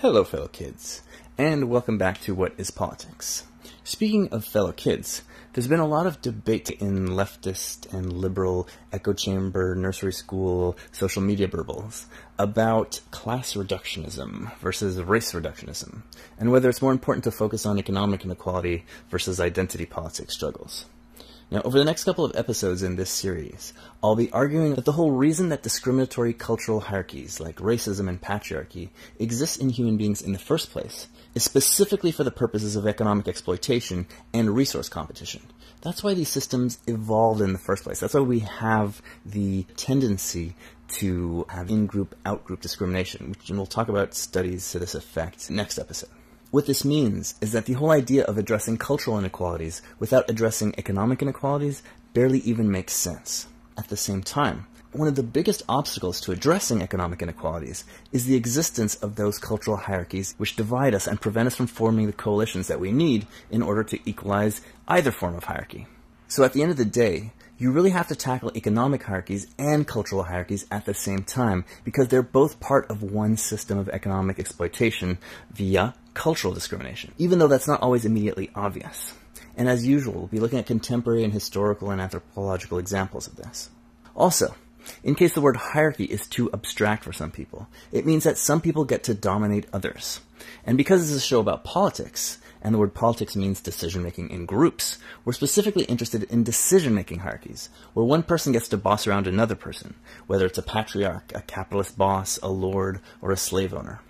Hello, fellow kids, and welcome back to What is Politics? Speaking of fellow kids, there's been a lot of debate in leftist and liberal echo chamber, nursery school, social media burbles about class reductionism versus race reductionism, and whether it's more important to focus on economic inequality versus identity politics struggles. Now, over the next couple of episodes in this series, I'll be arguing that the whole reason that discriminatory cultural hierarchies like racism and patriarchy exist in human beings in the first place is specifically for the purposes of economic exploitation and resource competition. That's why these systems evolved in the first place. That's why we have the tendency to have in-group, out-group discrimination, and we'll talk about studies to this effect next episode. What this means is that the whole idea of addressing cultural inequalities without addressing economic inequalities barely even makes sense. At the same time, one of the biggest obstacles to addressing economic inequalities is the existence of those cultural hierarchies which divide us and prevent us from forming the coalitions that we need in order to equalize either form of hierarchy. So at the end of the day, you really have to tackle economic hierarchies and cultural hierarchies at the same time because they're both part of one system of economic exploitation via cultural discrimination, even though that's not always immediately obvious. And as usual, we'll be looking at contemporary and historical and anthropological examples of this. Also, in case the word hierarchy is too abstract for some people, it means that some people get to dominate others. And because this is a show about politics, and the word politics means decision-making in groups, we're specifically interested in decision-making hierarchies, where one person gets to boss around another person, whether it's a patriarch, a capitalist boss, a lord, or a slave owner.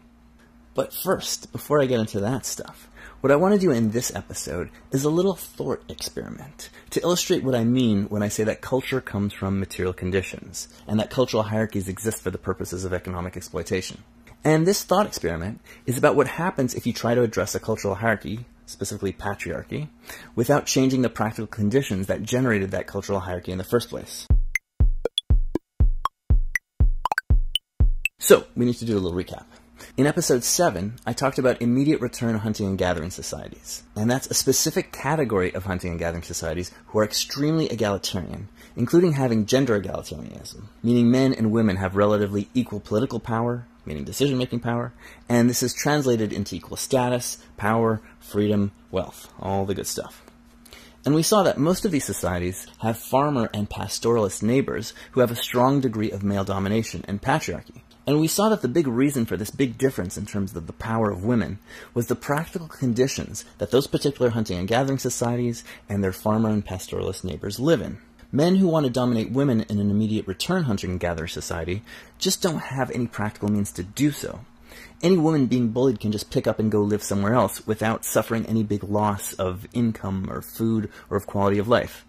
But first, before I get into that stuff, what I want to do in this episode is a little thought experiment to illustrate what I mean when I say that culture comes from material conditions, and that cultural hierarchies exist for the purposes of economic exploitation. And this thought experiment is about what happens if you try to address a cultural hierarchy, specifically patriarchy, without changing the practical conditions that generated that cultural hierarchy in the first place. So, we need to do a little recap. In episode 7, I talked about immediate return hunting and gathering societies, and that's a specific category of hunting and gathering societies who are extremely egalitarian, including having gender egalitarianism, meaning men and women have relatively equal political power, meaning decision-making power, and this is translated into equal status, power, freedom, wealth, all the good stuff. And we saw that most of these societies have farmer and pastoralist neighbors who have a strong degree of male domination and patriarchy. And we saw that the big reason for this big difference in terms of the power of women was the practical conditions that those particular hunting and gathering societies and their farmer and pastoralist neighbors live in. Men who want to dominate women in an immediate return hunting and gathering society just don't have any practical means to do so. Any woman being bullied can just pick up and go live somewhere else without suffering any big loss of income or food or of quality of life.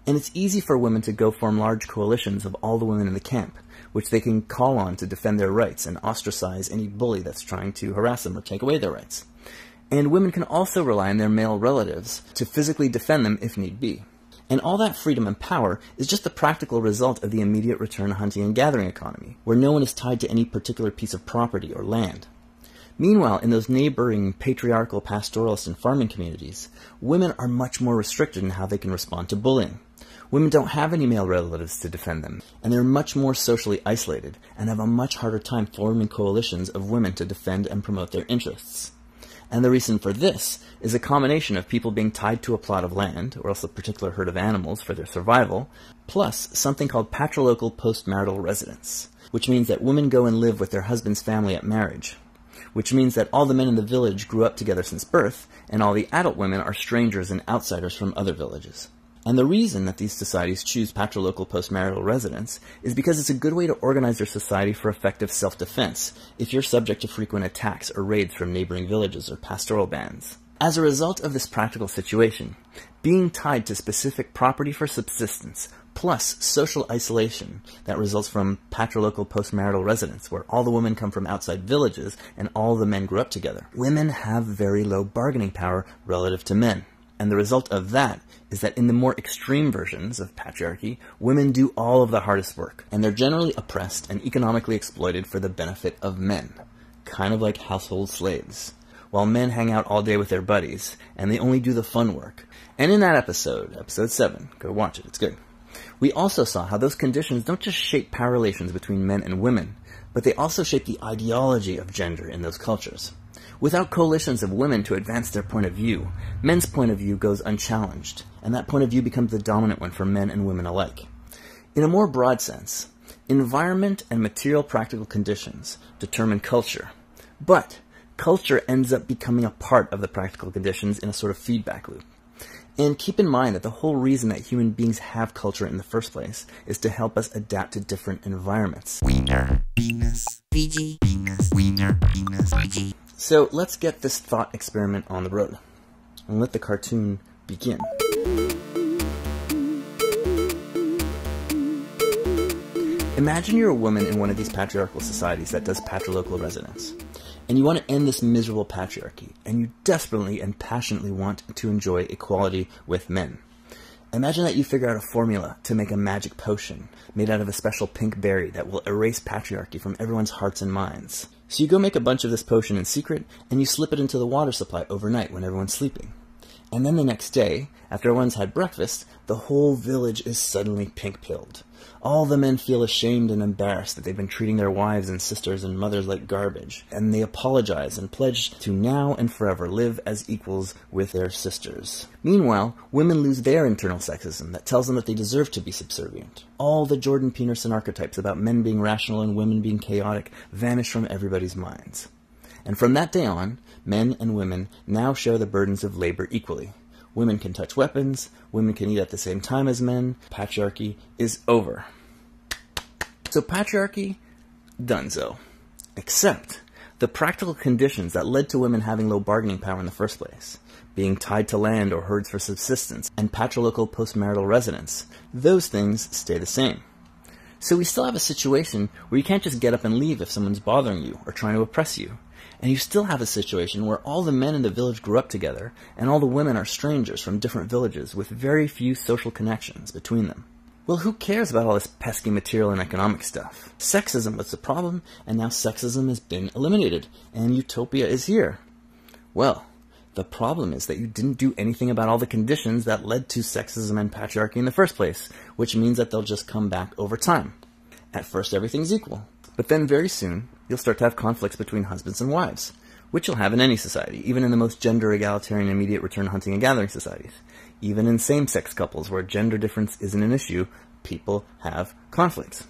And it's easy for women to go form large coalitions of all the women in the camp, which they can call on to defend their rights and ostracize any bully that's trying to harass them or take away their rights. And women can also rely on their male relatives to physically defend them if need be. And all that freedom and power is just the practical result of the immediate return hunting and gathering economy, where no one is tied to any particular piece of property or land. Meanwhile, in those neighboring patriarchal pastoralist and farming communities, women are much more restricted in how they can respond to bullying. Women don't have any male relatives to defend them, and they're much more socially isolated and have a much harder time forming coalitions of women to defend and promote their interests. And the reason for this is a combination of people being tied to a plot of land, or else a particular herd of animals for their survival, plus something called patrilocal postmarital residence, which means that women go and live with their husband's family at marriage, which means that all the men in the village grew up together since birth, and all the adult women are strangers and outsiders from other villages. And the reason that these societies choose patrilocal postmarital residence is because it's a good way to organize their society for effective self-defense if you're subject to frequent attacks or raids from neighboring villages or pastoral bands. As a result of this practical situation, being tied to specific property for subsistence, plus social isolation that results from patrilocal postmarital residence, where all the women come from outside villages and all the men grew up together, women have very low bargaining power relative to men. And the result of that is that in the more extreme versions of patriarchy, women do all of the hardest work, and they're generally oppressed and economically exploited for the benefit of men, kind of like household slaves, while men hang out all day with their buddies, and they only do the fun work. And in that episode 7, go watch it, it's good, we also saw how those conditions don't just shape power relations between men and women, but they also shape the ideology of gender in those cultures. Without coalitions of women to advance their point of view, men's point of view goes unchallenged, and that point of view becomes the dominant one for men and women alike. In a more broad sense, environment and material practical conditions determine culture, but culture ends up becoming a part of the practical conditions in a sort of feedback loop. And keep in mind that the whole reason that human beings have culture in the first place is to help us adapt to different environments. Wiener, penis, VG, penis, wiener, penis, VG. So let's get this thought experiment on the road, and let the cartoon begin. Imagine you're a woman in one of these patriarchal societies that does patrilocal residence, and you want to end this miserable patriarchy, and you desperately and passionately want to enjoy equality with men. Imagine that you figure out a formula to make a magic potion made out of a special pink berry that will erase patriarchy from everyone's hearts and minds. So you go make a bunch of this potion in secret, and you slip it into the water supply overnight when everyone's sleeping. And then the next day, after everyone's had breakfast, the whole village is suddenly pink-pilled. All the men feel ashamed and embarrassed that they've been treating their wives and sisters and mothers like garbage, and they apologize and pledge to now and forever live as equals with their sisters. Meanwhile, women lose their internal sexism that tells them that they deserve to be subservient. All the Jordan Peterson archetypes about men being rational and women being chaotic vanish from everybody's minds. And from that day on, men and women now share the burdens of labor equally. Women can touch weapons, women can eat at the same time as men, patriarchy is over. So patriarchy, donezo. Except the practical conditions that led to women having low bargaining power in the first place, being tied to land or herds for subsistence, and patrilocal postmarital residence, those things stay the same. So we still have a situation where you can't just get up and leave if someone's bothering you or trying to oppress you. And you still have a situation where all the men in the village grew up together, and all the women are strangers from different villages with very few social connections between them. Well, who cares about all this pesky material and economic stuff? Sexism was the problem, and now sexism has been eliminated, and utopia is here. Well, the problem is that you didn't do anything about all the conditions that led to sexism and patriarchy in the first place, which means that they'll just come back over time. At first, everything's equal. But then very soon, you'll start to have conflicts between husbands and wives, which you'll have in any society, even in the most gender egalitarian immediate return hunting and gathering societies. Even in same-sex couples where gender difference isn't an issue, people have conflicts.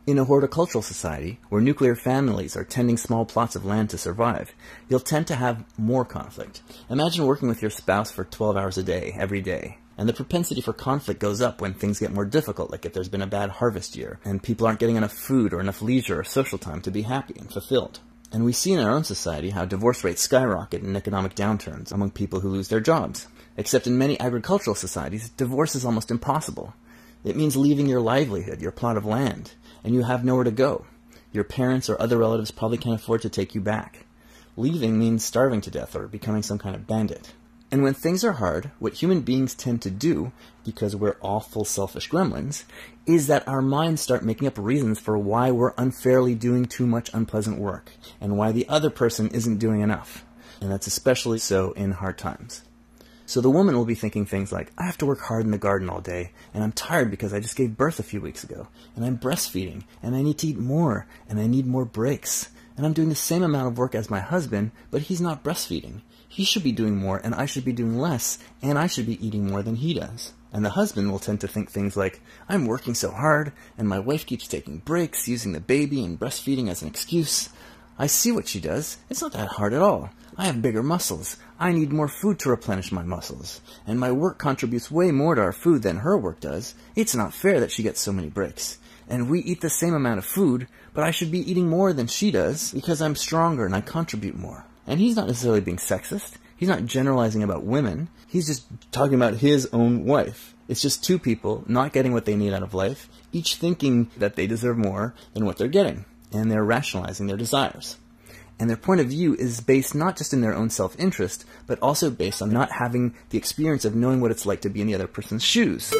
In a horticultural society, where nuclear families are tending small plots of land to survive, you'll tend to have more conflict. Imagine working with your spouse for 12 hours a day, every day. And the propensity for conflict goes up when things get more difficult, like if there's been a bad harvest year, and people aren't getting enough food or enough leisure or social time to be happy and fulfilled. And we see in our own society how divorce rates skyrocket in economic downturns among people who lose their jobs. Except in many agricultural societies, divorce is almost impossible. It means leaving your livelihood, your plot of land, and you have nowhere to go. Your parents or other relatives probably can't afford to take you back. Leaving means starving to death or becoming some kind of bandit. And when things are hard, what human beings tend to do, because we're awful selfish gremlins, is that our minds start making up reasons for why we're unfairly doing too much unpleasant work, and why the other person isn't doing enough. And that's especially so in hard times. So the woman will be thinking things like, I have to work hard in the garden all day, and I'm tired because I just gave birth a few weeks ago, and I'm breastfeeding, and I need to eat more, and I need more breaks, and I'm doing the same amount of work as my husband, but he's not breastfeeding. He should be doing more, and I should be doing less, and I should be eating more than he does. And the husband will tend to think things like, I'm working so hard, and my wife keeps taking breaks, using the baby and breastfeeding as an excuse. I see what she does. It's not that hard at all. I have bigger muscles. I need more food to replenish my muscles. And my work contributes way more to our food than her work does. It's not fair that she gets so many breaks. And we eat the same amount of food, but I should be eating more than she does because I'm stronger and I contribute more. And he's not necessarily being sexist. He's not generalizing about women. He's just talking about his own wife. It's just two people not getting what they need out of life, each thinking that they deserve more than what they're getting. And they're rationalizing their desires. And their point of view is based not just in their own self-interest, but also based on not having the experience of knowing what it's like to be in the other person's shoes.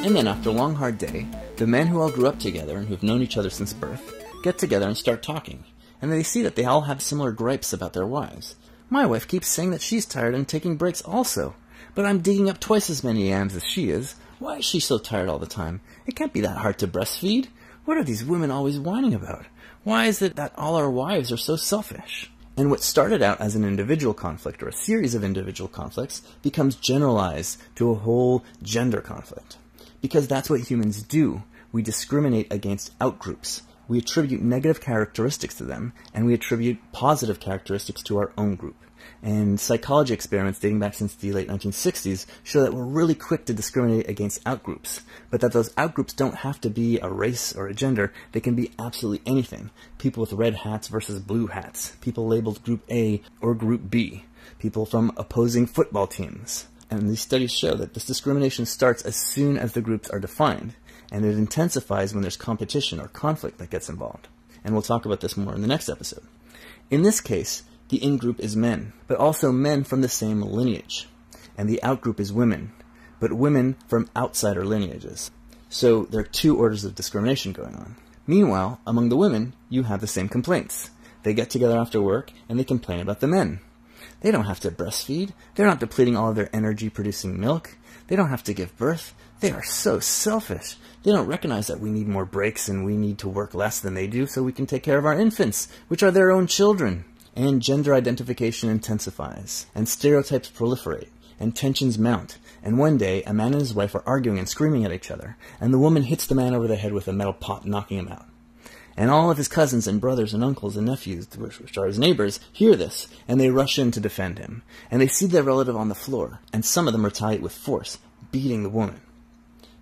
And then after a long hard day, the men who all grew up together and who've known each other since birth get together and start talking. And they see that they all have similar gripes about their wives. My wife keeps saying that she's tired and taking breaks also. But I'm digging up twice as many yams as she is. Why is she so tired all the time? It can't be that hard to breastfeed. What are these women always whining about? Why is it that all our wives are so selfish? And what started out as an individual conflict or a series of individual conflicts becomes generalized to a whole gender conflict. Because that's what humans do. We discriminate against outgroups. We attribute negative characteristics to them, and we attribute positive characteristics to our own group. And psychology experiments dating back since the late 1960s show that we're really quick to discriminate against outgroups, but that those outgroups don't have to be a race or a gender. They can be absolutely anything. People with red hats versus blue hats, people labeled Group A or Group B, people from opposing football teams. And these studies show that this discrimination starts as soon as the groups are defined, and it intensifies when there's competition or conflict that gets involved. And we'll talk about this more in the next episode. In this case, the in-group is men, but also men from the same lineage. And the out-group is women, but women from outsider lineages. So there are two orders of discrimination going on. Meanwhile, among the women, you have the same complaints. They get together after work, and they complain about the men. They don't have to breastfeed. They're not depleting all of their energy producing milk. They don't have to give birth. They are so selfish. They don't recognize that we need more breaks and we need to work less than they do so we can take care of our infants, which are their own children. And gender identification intensifies, and stereotypes proliferate, and tensions mount, and one day a man and his wife are arguing and screaming at each other, and the woman hits the man over the head with a metal pot, knocking him out. And all of his cousins and brothers and uncles and nephews, which are his neighbors, hear this, and they rush in to defend him. And they see their relative on the floor, and some of them retaliate with force, beating the woman.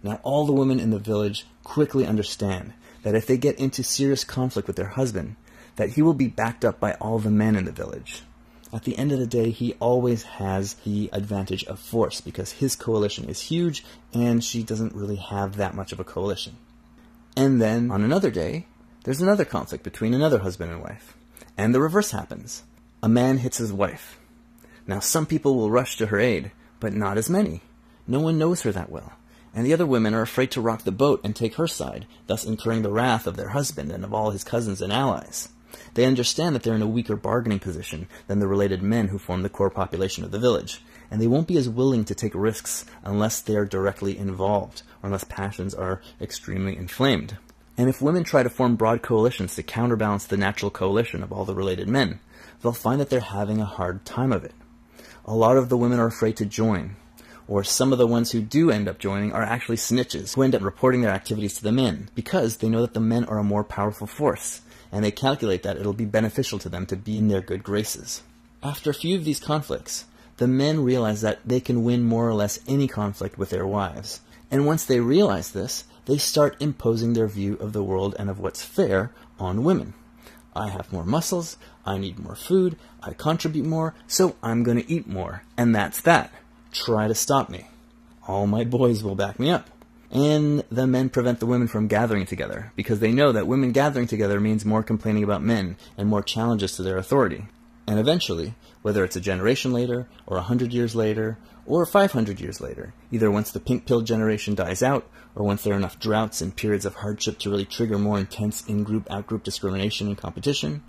Now all the women in the village quickly understand that if they get into serious conflict with their husband, that he will be backed up by all the men in the village. At the end of the day, he always has the advantage of force because his coalition is huge and she doesn't really have that much of a coalition. And then, on another day, there's another conflict between another husband and wife. And the reverse happens. A man hits his wife. Now, some people will rush to her aid, but not as many. No one knows her that well. And the other women are afraid to rock the boat and take her side, thus incurring the wrath of their husband and of all his cousins and allies. They understand that they're in a weaker bargaining position than the related men who form the core population of the village, and they won't be as willing to take risks unless they are directly involved, or unless passions are extremely inflamed. And if women try to form broad coalitions to counterbalance the natural coalition of all the related men, they'll find that they're having a hard time of it. A lot of the women are afraid to join, or some of the ones who do end up joining are actually snitches who end up reporting their activities to the men, because they know that the men are a more powerful force, and they calculate that it'll be beneficial to them to be in their good graces. After a few of these conflicts, the men realize that they can win more or less any conflict with their wives. And once they realize this, they start imposing their view of the world and of what's fair on women. I have more muscles, I need more food, I contribute more, so I'm going to eat more. And that's that. Try to stop me. All my boys will back me up. And the men prevent the women from gathering together, because they know that women gathering together means more complaining about men and more challenges to their authority. And eventually, whether it's a generation later, or 100 years later, or 500 years later, either once the pink pill generation dies out, or once there are enough droughts and periods of hardship to really trigger more intense in-group, out-group discrimination and competition,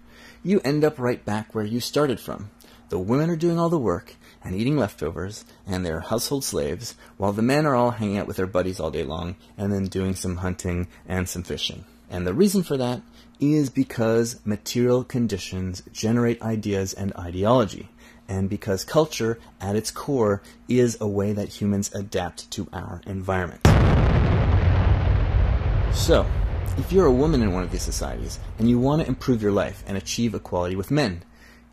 you end up right back where you started from. The women are doing all the work and eating leftovers, and they're household slaves, while the men are all hanging out with their buddies all day long and then doing some hunting and some fishing. And the reason for that is because material conditions generate ideas and ideology, and because culture, at its core, is a way that humans adapt to our environment. So, if you're a woman in one of these societies, and you want to improve your life and achieve equality with men,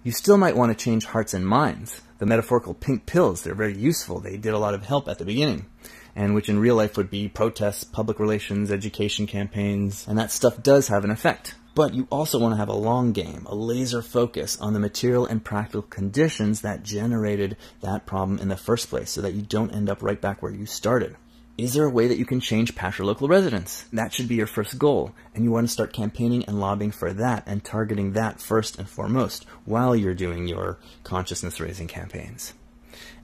you still might want to change hearts and minds. The metaphorical pink pills, they're very useful. They did a lot of help at the beginning, and which in real life would be protests, public relations, education campaigns, and that stuff does have an effect. But you also want to have a long game, a laser focus on the material and practical conditions that generated that problem in the first place, so that you don't end up right back where you started. Is there a way that you can change past your local residents? That should be your first goal, and you want to start campaigning and lobbying for that and targeting that first and foremost while you're doing your consciousness-raising campaigns.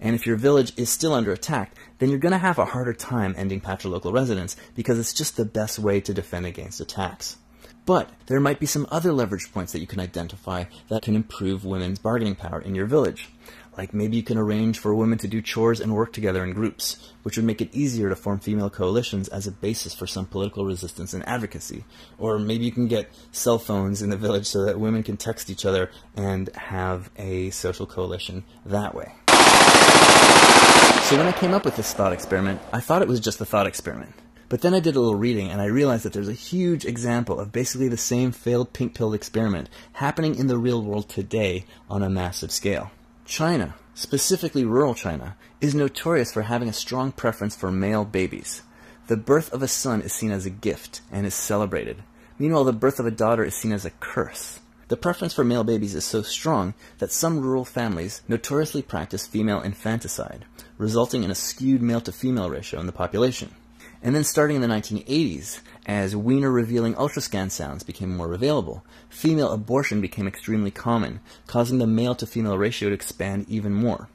And if your village is still under attack, then you're going to have a harder time ending past your local residents because it's just the best way to defend against attacks. But there might be some other leverage points that you can identify that can improve women's bargaining power in your village. Like maybe you can arrange for women to do chores and work together in groups, which would make it easier to form female coalitions as a basis for some political resistance and advocacy. Or maybe you can get cell phones in the village so that women can text each other and have a social coalition that way. So when I came up with this thought experiment, I thought it was just a thought experiment. But then I did a little reading and I realized that there's a huge example of basically the same failed pink-pilled experiment happening in the real world today on a massive scale. China, specifically rural China, is notorious for having a strong preference for male babies. The birth of a son is seen as a gift and is celebrated. Meanwhile, the birth of a daughter is seen as a curse. The preference for male babies is so strong that some rural families notoriously practice female infanticide, resulting in a skewed male-to-female ratio in the population. And then starting in the 1980s, as wiener-revealing ultrascan sounds became more available, female abortion became extremely common, causing the male-to-female ratio to expand even more.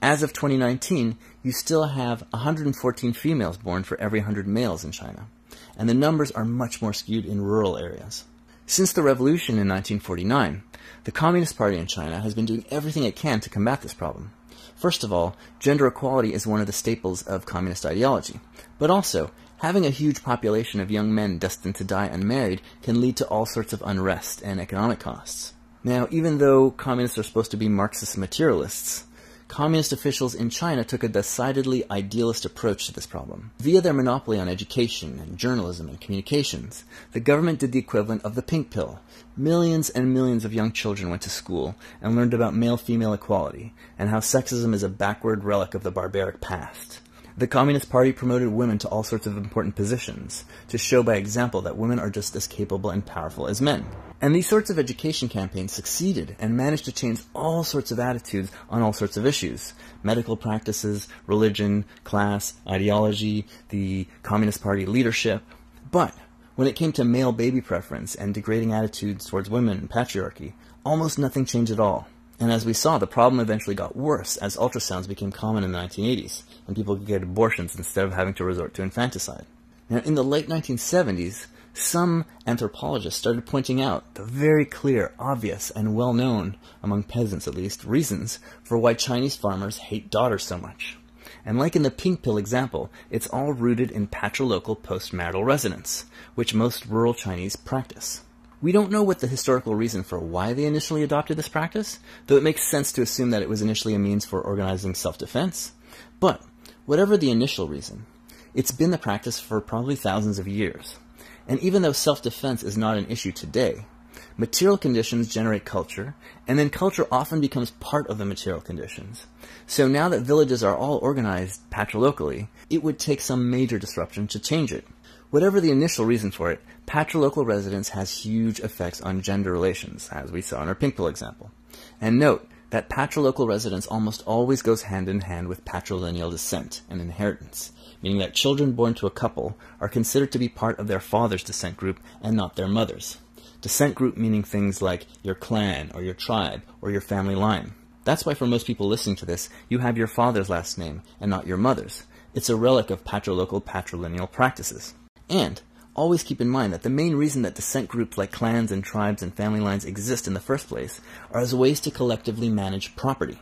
As of 2019, you still have 114 females born for every 100 males in China, and the numbers are much more skewed in rural areas. Since the revolution in 1949, the Communist Party in China has been doing everything it can to combat this problem. First of all, gender equality is one of the staples of communist ideology. But also, having a huge population of young men destined to die unmarried can lead to all sorts of unrest and economic costs. Now, even though communists are supposed to be Marxist materialists, communist officials in China took a decidedly idealist approach to this problem. Via their monopoly on education and journalism and communications, the government did the equivalent of the pink pill. Millions and millions of young children went to school and learned about male-female equality and how sexism is a backward relic of the barbaric past. The Communist Party promoted women to all sorts of important positions, to show by example that women are just as capable and powerful as men. And these sorts of education campaigns succeeded and managed to change all sorts of attitudes on all sorts of issues. Medical practices, religion, class, ideology, the Communist Party leadership. But when it came to male baby preference and degrading attitudes towards women and patriarchy, almost nothing changed at all. And as we saw, the problem eventually got worse as ultrasounds became common in the 1980s, and people could get abortions instead of having to resort to infanticide. Now, in the late 1970s, some anthropologists started pointing out the very clear, obvious, and well-known, among peasants at least, reasons for why Chinese farmers hate daughters so much. And like in the pink pill example, it's all rooted in patrilocal postmarital residence, which most rural Chinese practice. We don't know what the historical reason for why they initially adopted this practice, though it makes sense to assume that it was initially a means for organizing self-defense. But whatever the initial reason, it's been the practice for probably thousands of years. And even though self-defense is not an issue today, material conditions generate culture, and then culture often becomes part of the material conditions. So now that villages are all organized patrilocally, it would take some major disruption to change it. Whatever the initial reason for it, patrilocal residence has huge effects on gender relations, as we saw in our pink pill example. And note that patrilocal residence almost always goes hand in hand with patrilineal descent and inheritance, meaning that children born to a couple are considered to be part of their father's descent group and not their mother's. Descent group meaning things like your clan or your tribe or your family line. That's why for most people listening to this, you have your father's last name and not your mother's. It's a relic of patrilocal patrilineal practices. And always keep in mind that the main reason that descent groups like clans and tribes and family lines exist in the first place are as ways to collectively manage property.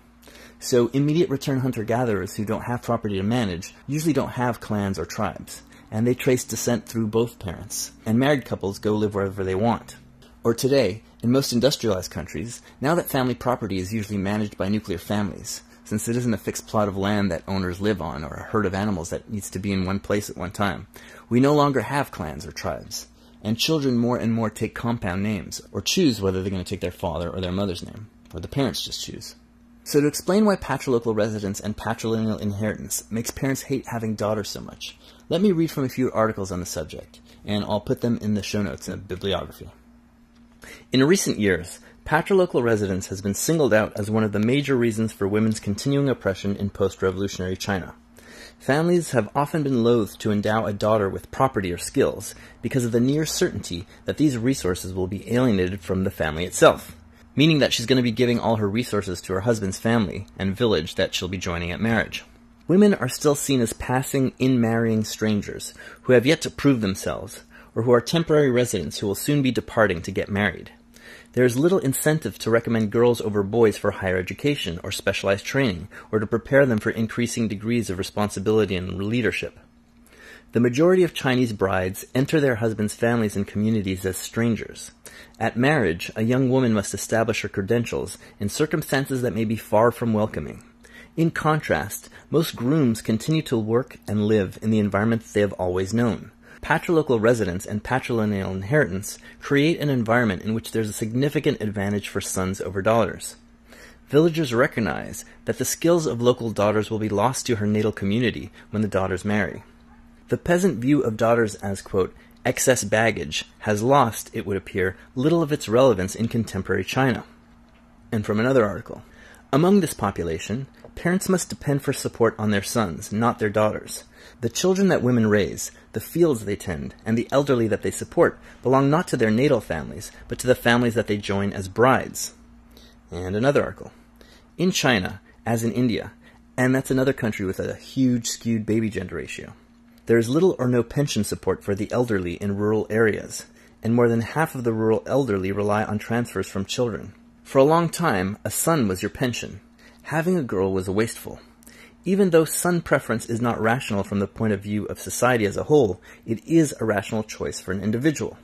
So immediate return hunter-gatherers who don't have property to manage usually don't have clans or tribes, and they trace descent through both parents, and married couples go live wherever they want. Or today, in most industrialized countries, now that family property is usually managed by nuclear families, since it isn't a fixed plot of land that owners live on or a herd of animals that needs to be in one place at one time, we no longer have clans or tribes, and children more and more take compound names, or choose whether they're going to take their father or their mother's name, or the parents just choose. So to explain why patrilocal residence and patrilineal inheritance makes parents hate having daughters so much, let me read from a few articles on the subject, and I'll put them in the show notes in a bibliography. In recent years, patrilocal residence has been singled out as one of the major reasons for women's continuing oppression in post-revolutionary China. Families have often been loath to endow a daughter with property or skills because of the near certainty that these resources will be alienated from the family itself, meaning that she's going to be giving all her resources to her husband's family and village that she'll be joining at marriage. Women are still seen as passing in-marrying strangers who have yet to prove themselves, or who are temporary residents who will soon be departing to get married. There is little incentive to recommend girls over boys for higher education or specialized training, or to prepare them for increasing degrees of responsibility and leadership. The majority of Chinese brides enter their husbands' families and communities as strangers. At marriage, a young woman must establish her credentials in circumstances that may be far from welcoming. In contrast, most grooms continue to work and live in the environment they have always known. Patrilocal residence and patrilineal inheritance create an environment in which there is a significant advantage for sons over daughters. Villagers recognize that the skills of local daughters will be lost to her natal community when the daughters marry. The peasant view of daughters as, quote, excess baggage has lost, it would appear, little of its relevance in contemporary China. And from another article, among this population, parents must depend for support on their sons, not their daughters. The children that women raise, the fields they tend, and the elderly that they support belong not to their natal families, but to the families that they join as brides. And another article. In China, as in India, and that's another country with a huge skewed baby gender ratio, there is little or no pension support for the elderly in rural areas, and more than half of the rural elderly rely on transfers from children. For a long time, a son was your pension. Having a girl was wasteful. Even though son preference is not rational from the point of view of society as a whole, it is a rational choice for an individual.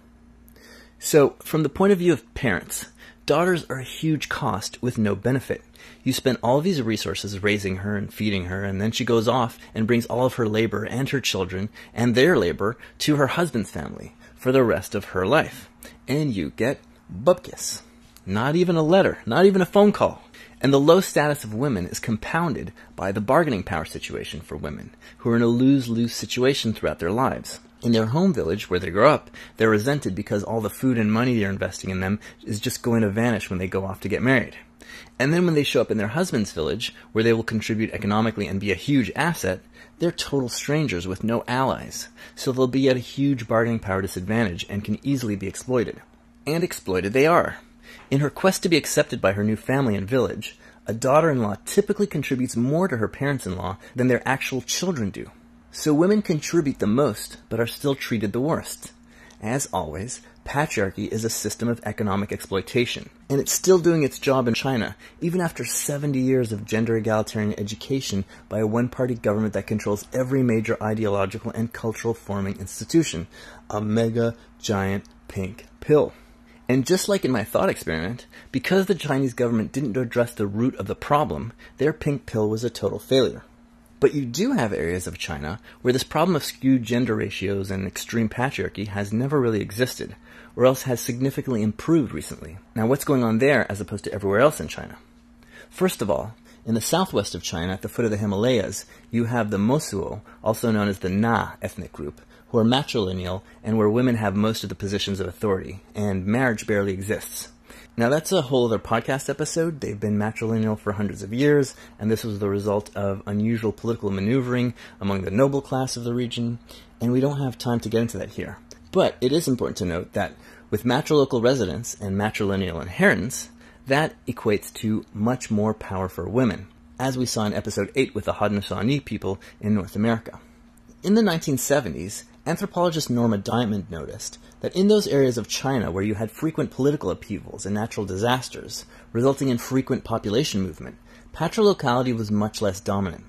So, from the point of view of parents, daughters are a huge cost with no benefit. You spend all these resources raising her and feeding her, and then she goes off and brings all of her labor and her children and their labor to her husband's family for the rest of her life. And you get bupkis. Not even a letter, not even a phone call. And the low status of women is compounded by the bargaining power situation for women, who are in a lose-lose situation throughout their lives. In their home village, where they grow up, they're resented because all the food and money they're investing in them is just going to vanish when they go off to get married. And then when they show up in their husband's village, where they will contribute economically and be a huge asset, they're total strangers with no allies. So they'll be at a huge bargaining power disadvantage and can easily be exploited. And exploited they are. In her quest to be accepted by her new family and village, a daughter-in-law typically contributes more to her parents-in-law than their actual children do. So women contribute the most, but are still treated the worst. As always, patriarchy is a system of economic exploitation, and it's still doing its job in China, even after 70 years of gender egalitarian education by a one-party government that controls every major ideological and cultural forming institution. A mega, giant, pink pill. And just like in my thought experiment, because the Chinese government didn't address the root of the problem, their pink pill was a total failure. But you do have areas of China where this problem of skewed gender ratios and extreme patriarchy has never really existed, or else has significantly improved recently. Now, what's going on there as opposed to everywhere else in China? First of all, in the southwest of China, at the foot of the Himalayas, you have the Mosuo, also known as the Na ethnic group, who are matrilineal and where women have most of the positions of authority, and marriage barely exists. Now that's a whole other podcast episode. They've been matrilineal for hundreds of years, and this was the result of unusual political maneuvering among the noble class of the region, and we don't have time to get into that here. But it is important to note that with matrilocal residence and matrilineal inheritance, that equates to much more power for women, as we saw in episode 8 with the Haudenosaunee people in North America. In the 1970s, anthropologist Norma Diamond noticed that in those areas of China where you had frequent political upheavals and natural disasters, resulting in frequent population movement, patrilocality was much less dominant.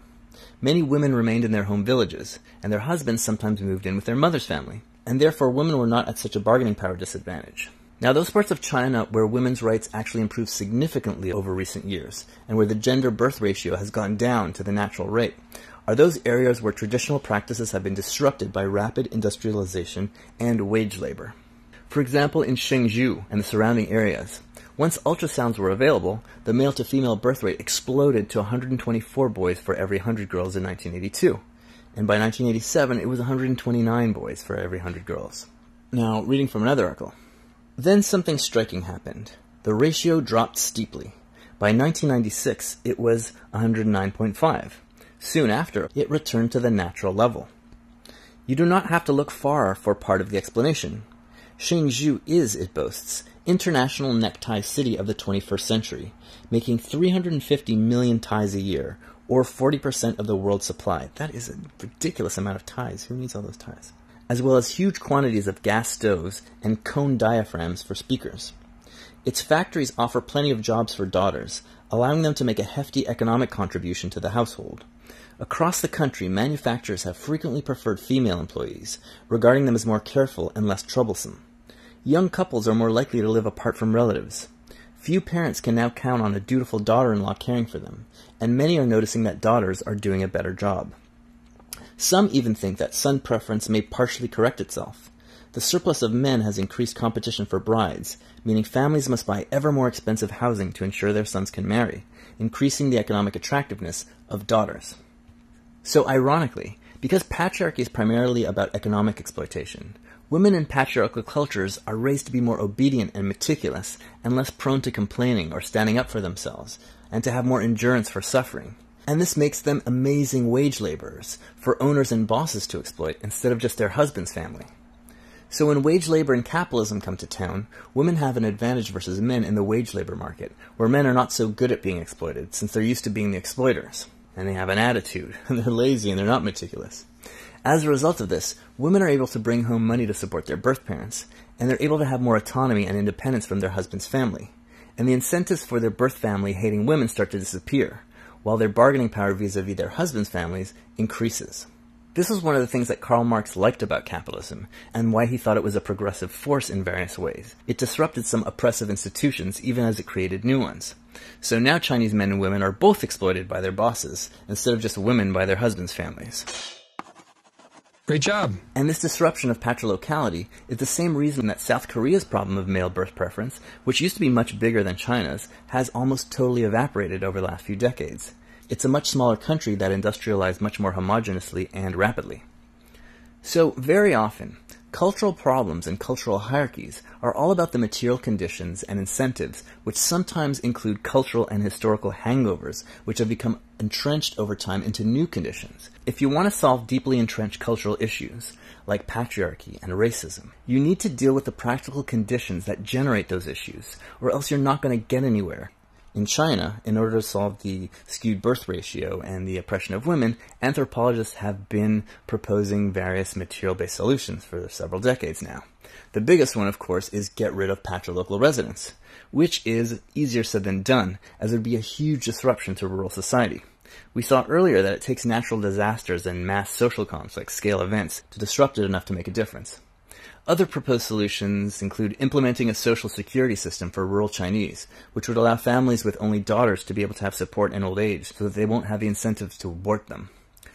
Many women remained in their home villages, and their husbands sometimes moved in with their mother's family, and therefore women were not at such a bargaining power disadvantage. Now, those parts of China where women's rights actually improved significantly over recent years, and where the gender birth ratio has gone down to the natural rate, are those areas where traditional practices have been disrupted by rapid industrialization and wage labor. For example, in Shenzhou and the surrounding areas, once ultrasounds were available, the male-to-female birth rate exploded to 124 boys for every 100 girls in 1982. And by 1987, it was 129 boys for every 100 girls. Now, reading from another article. Then something striking happened. The ratio dropped steeply. By 1996, it was 109.5. Soon after, it returned to the natural level. You do not have to look far for part of the explanation. Shenzhou is, it boasts, international necktie city of the 21st century, making 350 million ties a year, or 40% of the world's supply. That is a ridiculous amount of ties. Who needs all those ties? As well as huge quantities of gas stoves and cone diaphragms for speakers. Its factories offer plenty of jobs for daughters, allowing them to make a hefty economic contribution to the household. Across the country, manufacturers have frequently preferred female employees, regarding them as more careful and less troublesome. Young couples are more likely to live apart from relatives. Few parents can now count on a dutiful daughter-in-law caring for them, and many are noticing that daughters are doing a better job. Some even think that son preference may partially correct itself. The surplus of men has increased competition for brides, meaning families must buy ever more expensive housing to ensure their sons can marry, increasing the economic attractiveness of daughters. So ironically, because patriarchy is primarily about economic exploitation, women in patriarchal cultures are raised to be more obedient and meticulous and less prone to complaining or standing up for themselves, and to have more endurance for suffering. And this makes them amazing wage laborers for owners and bosses to exploit instead of just their husband's family. So when wage labor and capitalism come to town, women have an advantage versus men in the wage labor market, where men are not so good at being exploited since they're used to being the exploiters. And they have an attitude, and they're lazy and they're not meticulous. As a result of this, women are able to bring home money to support their birth parents, and they're able to have more autonomy and independence from their husband's family. And the incentives for their birth family hating women start to disappear, while their bargaining power vis-a-vis their husband's families increases. This was one of the things that Karl Marx liked about capitalism, and why he thought it was a progressive force in various ways. It disrupted some oppressive institutions, even as it created new ones. So now Chinese men and women are both exploited by their bosses, instead of just women by their husbands' families. Great job! And this disruption of patriarchality is the same reason that South Korea's problem of male birth preference, which used to be much bigger than China's, has almost totally evaporated over the last few decades. It's a much smaller country that industrialized much more homogeneously and rapidly. So, very often, cultural problems and cultural hierarchies are all about the material conditions and incentives, which sometimes include cultural and historical hangovers, which have become entrenched over time into new conditions. If you want to solve deeply entrenched cultural issues, like patriarchy and racism, you need to deal with the practical conditions that generate those issues, or else you're not going to get anywhere. In China, in order to solve the skewed birth ratio and the oppression of women, anthropologists have been proposing various material-based solutions for several decades now. The biggest one, of course, is get rid of patrilocal residence, which is easier said than done, as it would be a huge disruption to rural society. We saw earlier that it takes natural disasters and mass social conflicts, scale events, to disrupt it enough to make a difference. Other proposed solutions include implementing a social security system for rural Chinese, which would allow families with only daughters to be able to have support in old age so that they won't have the incentives to abort them.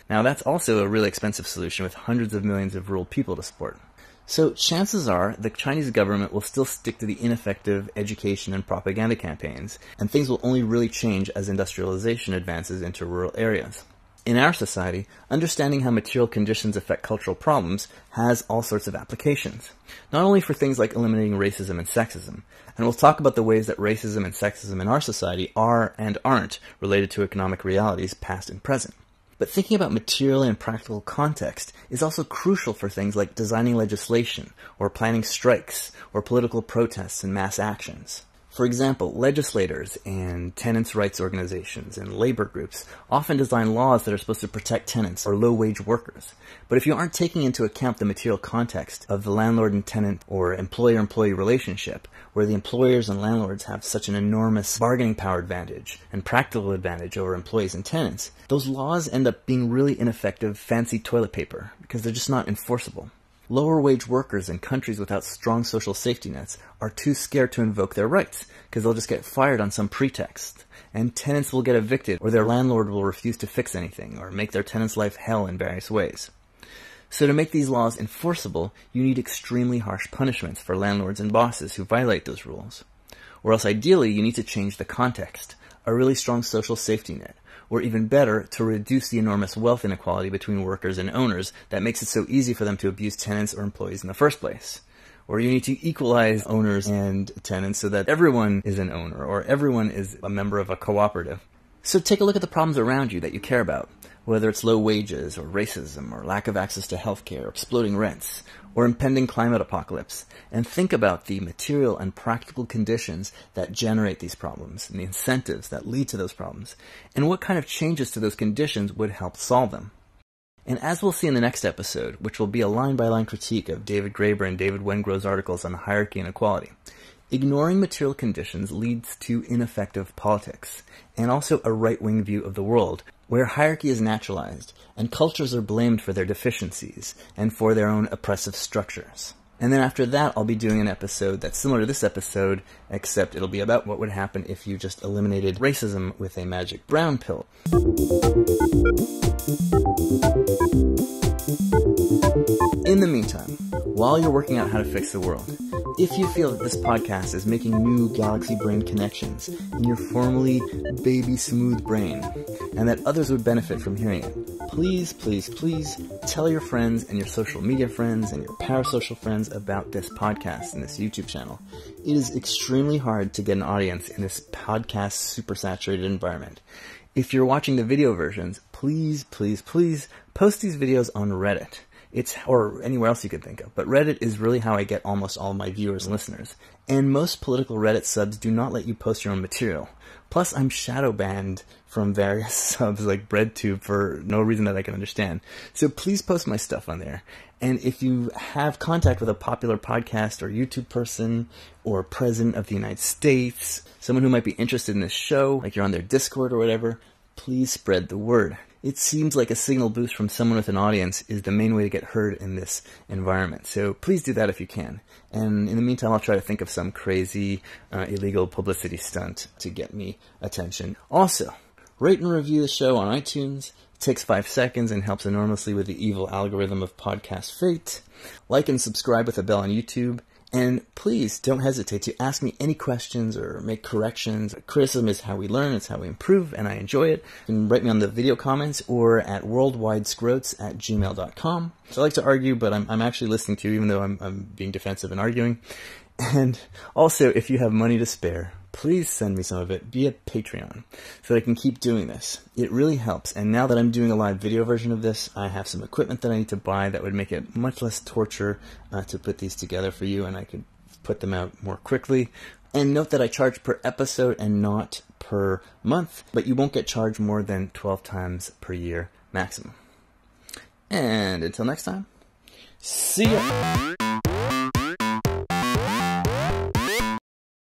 Now that's also a really expensive solution with hundreds of millions of rural people to support. So chances are the Chinese government will still stick to the ineffective education and propaganda campaigns, and things will only really change as industrialization advances into rural areas. In our society, understanding how material conditions affect cultural problems has all sorts of applications, not only for things like eliminating racism and sexism, and we'll talk about the ways that racism and sexism in our society are and aren't related to economic realities past and present. But thinking about material and practical context is also crucial for things like designing legislation, or planning strikes, or political protests and mass actions. For example, legislators and tenants' rights organizations and labor groups often design laws that are supposed to protect tenants or low-wage workers. But if you aren't taking into account the material context of the landlord and tenant or employer-employee relationship, where the employers and landlords have such an enormous bargaining power advantage and practical advantage over employees and tenants, those laws end up being really ineffective, fancy toilet paper because they're just not enforceable. Lower wage workers in countries without strong social safety nets are too scared to invoke their rights because they'll just get fired on some pretext. And tenants will get evicted, or their landlord will refuse to fix anything or make their tenant's life hell in various ways. So to make these laws enforceable, you need extremely harsh punishments for landlords and bosses who violate those rules. Or else ideally you need to change the context, a really strong social safety net, or even better, to reduce the enormous wealth inequality between workers and owners that makes it so easy for them to abuse tenants or employees in the first place. Or you need to equalize owners and tenants so that everyone is an owner, or everyone is a member of a cooperative. So take a look at the problems around you that you care about, whether it's low wages, or racism, or lack of access to healthcare, or exploding rents, or impending climate apocalypse, and think about the material and practical conditions that generate these problems, and the incentives that lead to those problems, and what kind of changes to those conditions would help solve them. And as we'll see in the next episode, which will be a line-by-line critique of David Graeber and David Wengrow's articles on hierarchy and equality, Ignoring material conditions leads to ineffective politics, and also a right-wing view of the world, where hierarchy is naturalized, and cultures are blamed for their deficiencies, and for their own oppressive structures. And then after that, I'll be doing an episode that's similar to this episode, except it'll be about what would happen if you just eliminated racism with a magic brown pill. In the meantime, while you're working out how to fix the world, if you feel that this podcast is making new galaxy brain connections in your formerly baby smooth brain, and that others would benefit from hearing it, please, please, please tell your friends and your social media friends and your parasocial friends about this podcast and this YouTube channel. It is extremely hard to get an audience in this podcast super-saturated environment. If you're watching the video versions, please, please, please post these videos on Reddit. Or anywhere else you could think of. But Reddit is really how I get almost all my viewers and listeners. And most political Reddit subs do not let you post your own material. Plus, I'm shadow banned from various subs like BreadTube for no reason that I can understand. So please post my stuff on there. And if you have contact with a popular podcast or YouTube person or president of the United States, someone who might be interested in this show, like you're on their Discord or whatever, please spread the word. It seems like a signal boost from someone with an audience is the main way to get heard in this environment. So please do that if you can. And in the meantime, I'll try to think of some crazy, illegal publicity stunt to get me attention. Also, rate and review the show on iTunes. It takes 5 seconds and helps enormously with the evil algorithm of podcast fate. Like and subscribe with a bell on YouTube. And please don't hesitate to ask me any questions or make corrections. Criticism is how we learn, it's how we improve, and I enjoy it. You can write me on the video comments or at worldwidescroats@gmail.com. So I like to argue, but I'm actually listening to you, even though I'm being defensive and arguing. And also, if you have money to spare, please send me some of it via Patreon so that I can keep doing this. It really helps. And now that I'm doing a live video version of this, I have some equipment that I need to buy that would make it much less torture to put these together for you, and I could put them out more quickly. And note that I charge per episode and not per month, but you won't get charged more than 12 times per year maximum. And until next time, see ya!